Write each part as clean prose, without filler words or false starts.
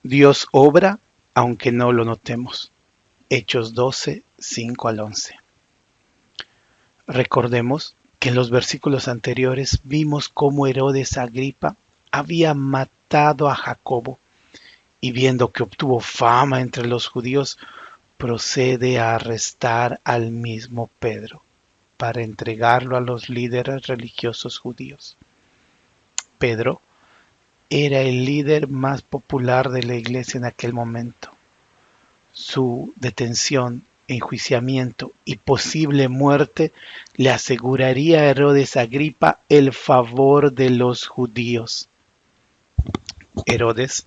Dios obra aunque no lo notemos. Hechos 12, 5 al 11. Recordemos que en los versículos anteriores vimos cómo Herodes Agripa había matado a Jacobo y viendo que obtuvo fama entre los judíos, procede a arrestar al mismo Pedro para entregarlo a los líderes religiosos judíos. Pedro era el líder más popular de la iglesia en aquel momento. Su detención, enjuiciamiento y posible muerte le aseguraría a Herodes Agripa el favor de los judíos. Herodes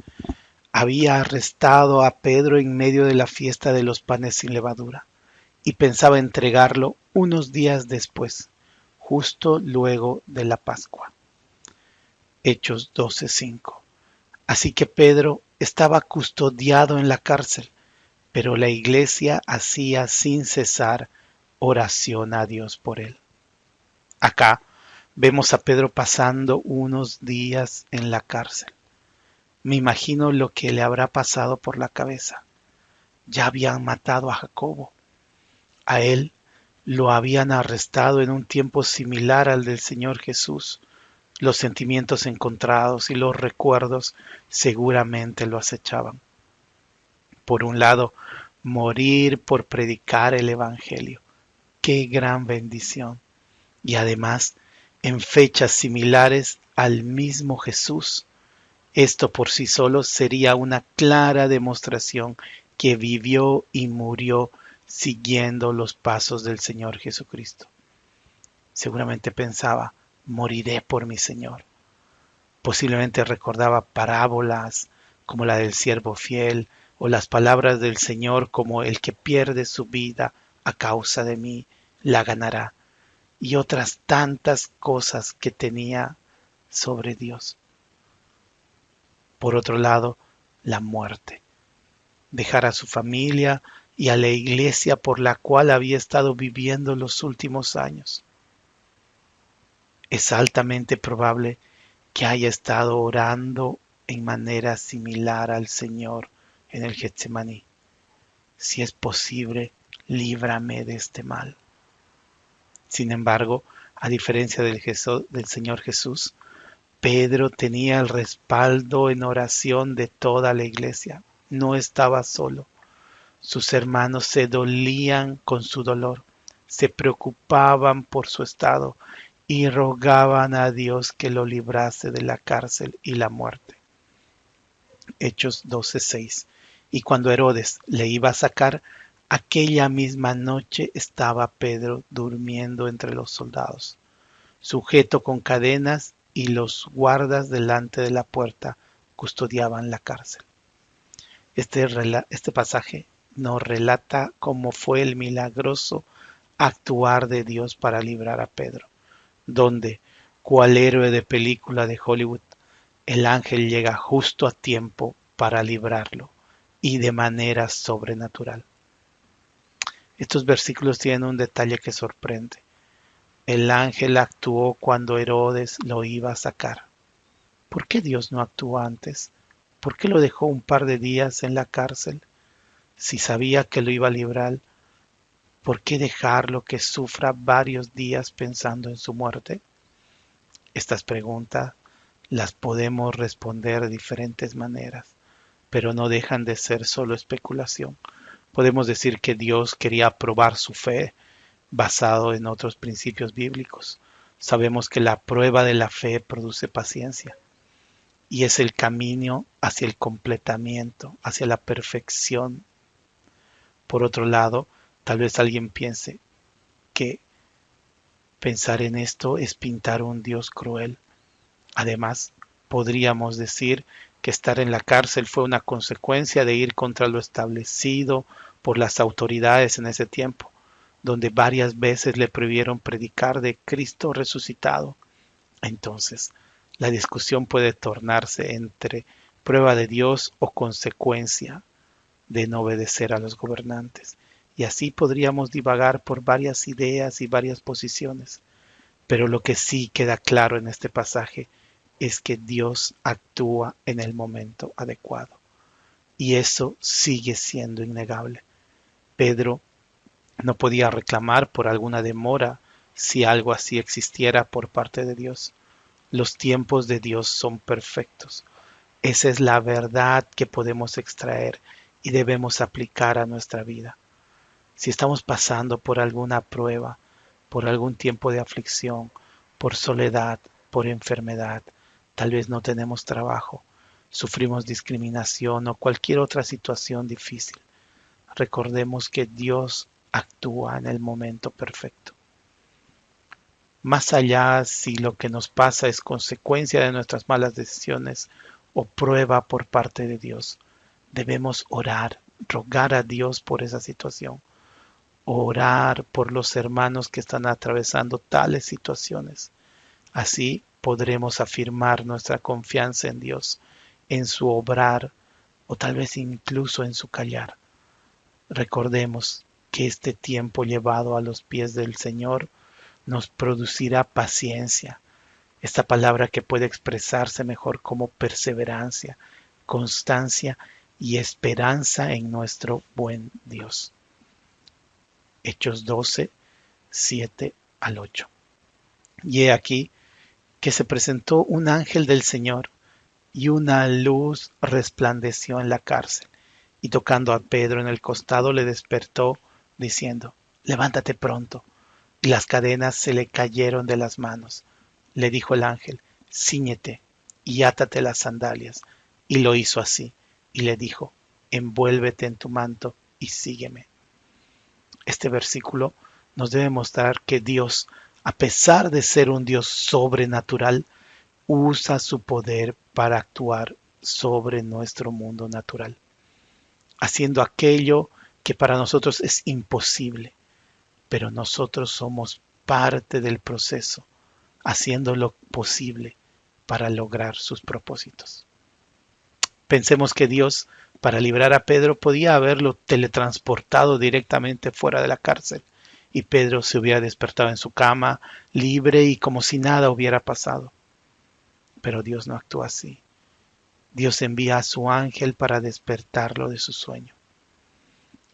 había arrestado a Pedro en medio de la fiesta de los panes sin levadura y pensaba entregarlo unos días después, justo luego de la Pascua. Hechos 12:5. Así que Pedro estaba custodiado en la cárcel, pero la iglesia hacía sin cesar oración a Dios por él. Acá vemos a Pedro pasando unos días en la cárcel. Me imagino lo que le habrá pasado por la cabeza. Ya habían matado a Jacobo. A él lo habían arrestado en un tiempo similar al del Señor Jesús. Los sentimientos encontrados y los recuerdos seguramente lo acechaban. Por un lado, morir por predicar el Evangelio. ¡Qué gran bendición! Y además, en fechas similares al mismo Jesús. Esto por sí solo sería una clara demostración que vivió y murió siguiendo los pasos del Señor Jesucristo. Seguramente pensaba, moriré por mi Señor. Posiblemente recordaba parábolas como la del siervo fiel o las palabras del Señor como el que pierde su vida a causa de mí, la ganará, y otras tantas cosas que tenía sobre Dios. Por otro lado, la muerte. Dejar a su familia y a la iglesia por la cual había estado viviendo los últimos años. Es altamente probable que haya estado orando en manera similar al Señor en el Getsemaní. Si es posible, líbrame de este mal. Sin embargo, a diferencia del Señor Jesús, Pedro tenía el respaldo en oración de toda la iglesia. No estaba solo. Sus hermanos se dolían con su dolor, se preocupaban por su estado y rogaban a Dios que lo librase de la cárcel y la muerte. Hechos 12:6. Y cuando Herodes le iba a sacar, aquella misma noche estaba Pedro durmiendo entre los soldados, sujeto con cadenas, y los guardas delante de la puerta custodiaban la cárcel. Este pasaje nos relata cómo fue el milagroso actuar de Dios para librar a Pedro, donde, cual héroe de película de Hollywood, el ángel llega justo a tiempo para librarlo y de manera sobrenatural. Estos versículos tienen un detalle que sorprende. El ángel actuó cuando Herodes lo iba a sacar. ¿Por qué Dios no actuó antes? ¿Por qué lo dejó un par de días en la cárcel? Si sabía que lo iba a librar, ¿por qué dejarlo que sufra varios días pensando en su muerte? Estas preguntas las podemos responder de diferentes maneras, pero no dejan de ser solo especulación. Podemos decir que Dios quería probar su fe basado en otros principios bíblicos. Sabemos que la prueba de la fe produce paciencia y es el camino hacia el completamiento, hacia la perfección. Por otro lado, tal vez alguien piense que pensar en esto es pintar un Dios cruel. Además, podríamos decir que estar en la cárcel fue una consecuencia de ir contra lo establecido por las autoridades en ese tiempo, donde varias veces le prohibieron predicar de Cristo resucitado. Entonces, la discusión puede tornarse entre prueba de Dios o consecuencia de no obedecer a los gobernantes. Y así podríamos divagar por varias ideas y varias posiciones. Pero lo que sí queda claro en este pasaje es que Dios actúa en el momento adecuado. y eso sigue siendo innegable. Pedro no podía reclamar por alguna demora si algo así existiera por parte de Dios. Los tiempos de Dios son perfectos. Esa es la verdad que podemos extraer y debemos aplicar a nuestra vida. Si estamos pasando por alguna prueba, por algún tiempo de aflicción, por soledad, por enfermedad, tal vez no tenemos trabajo, sufrimos discriminación o cualquier otra situación difícil, recordemos que Dios actúa en el momento perfecto. Más allá si lo que nos pasa es consecuencia de nuestras malas decisiones o prueba por parte de Dios, debemos orar, rogar a Dios por esa situación, orar por los hermanos que están atravesando tales situaciones. Así podremos afirmar nuestra confianza en Dios, en su obrar o tal vez incluso en su callar. Recordemos que este tiempo llevado a los pies del Señor nos producirá paciencia, esta palabra que puede expresarse mejor como perseverancia, constancia y esperanza en nuestro buen Dios. Hechos 12, 7 al 8. Y he aquí que se presentó un ángel del Señor, y una luz resplandeció en la cárcel, y tocando a Pedro en el costado le despertó, diciendo: levántate pronto. Y las cadenas se le cayeron de las manos. Le dijo el ángel: cíñete y átate las sandalias. Y lo hizo así, y le dijo: envuélvete en tu manto y sígueme. Este versículo nos debe mostrar que Dios, a pesar de ser un Dios sobrenatural, usa su poder para actuar sobre nuestro mundo natural, haciendo aquello que para nosotros es imposible, pero nosotros somos parte del proceso, haciendo lo posible para lograr sus propósitos. Pensemos que Dios, para librar a Pedro, podía haberlo teletransportado directamente fuera de la cárcel, y Pedro se hubiera despertado en su cama, libre y como si nada hubiera pasado. Pero Dios no actúa así. Dios envía a su ángel para despertarlo de su sueño.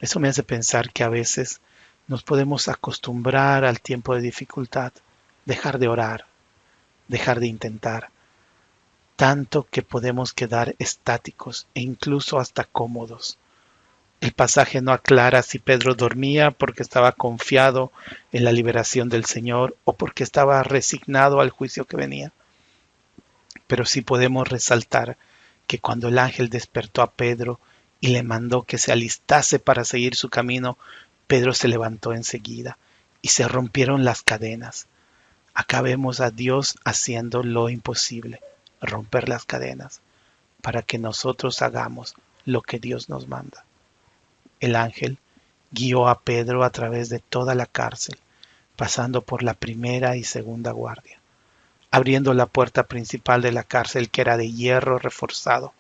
Eso me hace pensar que a veces nos podemos acostumbrar al tiempo de dificultad, dejar de orar, dejar de intentar, tanto que podemos quedar estáticos e incluso hasta cómodos. El pasaje no aclara si Pedro dormía porque estaba confiado en la liberación del Señor o porque estaba resignado al juicio que venía. Pero sí podemos resaltar que cuando el ángel despertó a Pedro y le mandó que se alistase para seguir su camino, Pedro se levantó enseguida y se rompieron las cadenas. Acá vemos a Dios haciendo lo imposible, romper las cadenas, para que nosotros hagamos lo que Dios nos manda. El ángel guió a Pedro a través de toda la cárcel, pasando por la primera y segunda guardia, abriendo la puerta principal de la cárcel, que era de hierro reforzado,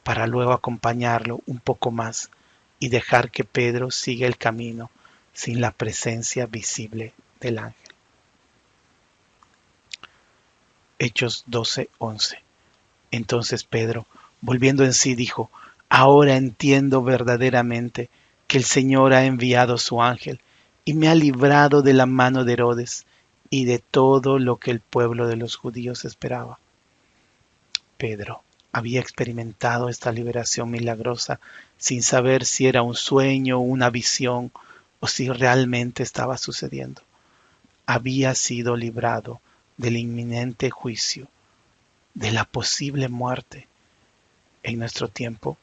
para luego acompañarlo un poco más y dejar que Pedro siga el camino sin la presencia visible del ángel. Hechos 12:11. Entonces Pedro, volviendo en sí, dijo: ahora entiendo verdaderamente que el Señor ha enviado su ángel y me ha librado de la mano de Herodes y de todo lo que el pueblo de los judíos esperaba. Pedro había experimentado esta liberación milagrosa sin saber si era un sueño, una visión o si realmente estaba sucediendo. Había sido librado del inminente juicio, de la posible muerte. En nuestro tiempo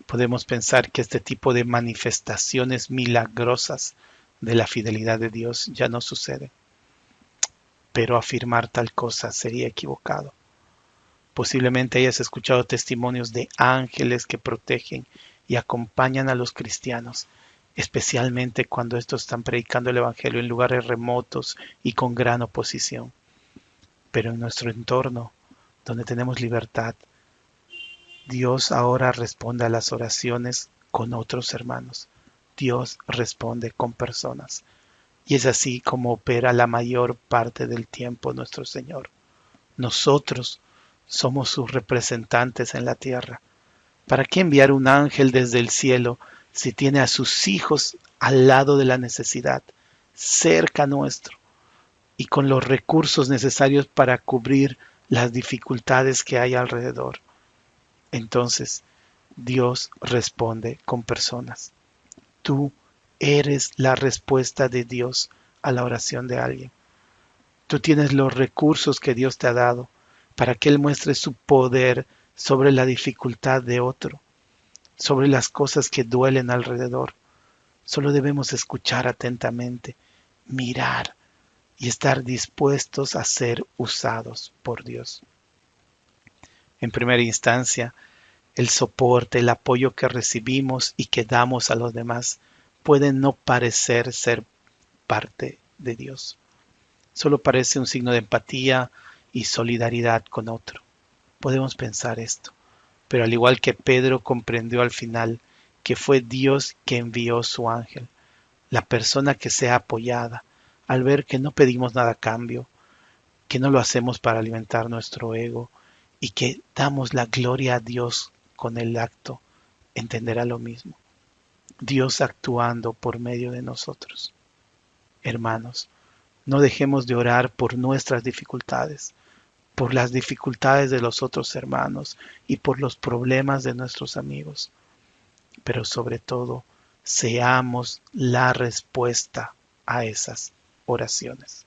podemos pensar que este tipo de manifestaciones milagrosas de la fidelidad de Dios ya no suceden, pero afirmar tal cosa sería equivocado. Posiblemente hayas escuchado testimonios de ángeles que protegen y acompañan a los cristianos, especialmente cuando estos están predicando el Evangelio en lugares remotos y con gran oposición. Pero en nuestro entorno, donde tenemos libertad, Dios ahora responde a las oraciones con otros hermanos. Dios responde con personas. Y es así como opera la mayor parte del tiempo nuestro Señor. Nosotros somos sus representantes en la tierra. ¿Para qué enviar un ángel desde el cielo si tiene a sus hijos al lado de la necesidad, cerca nuestro y con los recursos necesarios para cubrir las dificultades que hay alrededor? Entonces, Dios responde con personas. Tú eres la respuesta de Dios a la oración de alguien. Tú tienes los recursos que Dios te ha dado para que Él muestre su poder sobre la dificultad de otro, sobre las cosas que duelen alrededor. Solo debemos escuchar atentamente, mirar y estar dispuestos a ser usados por Dios. En primera instancia, el soporte, el apoyo que recibimos y que damos a los demás puede no parecer ser parte de Dios. Solo parece un signo de empatía y solidaridad con otro. Podemos pensar esto, pero al igual que Pedro comprendió al final que fue Dios que envió su ángel, la persona que sea apoyada, al ver que no pedimos nada a cambio, que no lo hacemos para alimentar nuestro ego y que damos la gloria a Dios con el acto, entenderá lo mismo. Dios actuando por medio de nosotros. Hermanos, no dejemos de orar por nuestras dificultades, por las dificultades de los otros hermanos y por los problemas de nuestros amigos. Pero sobre todo, seamos la respuesta a esas oraciones.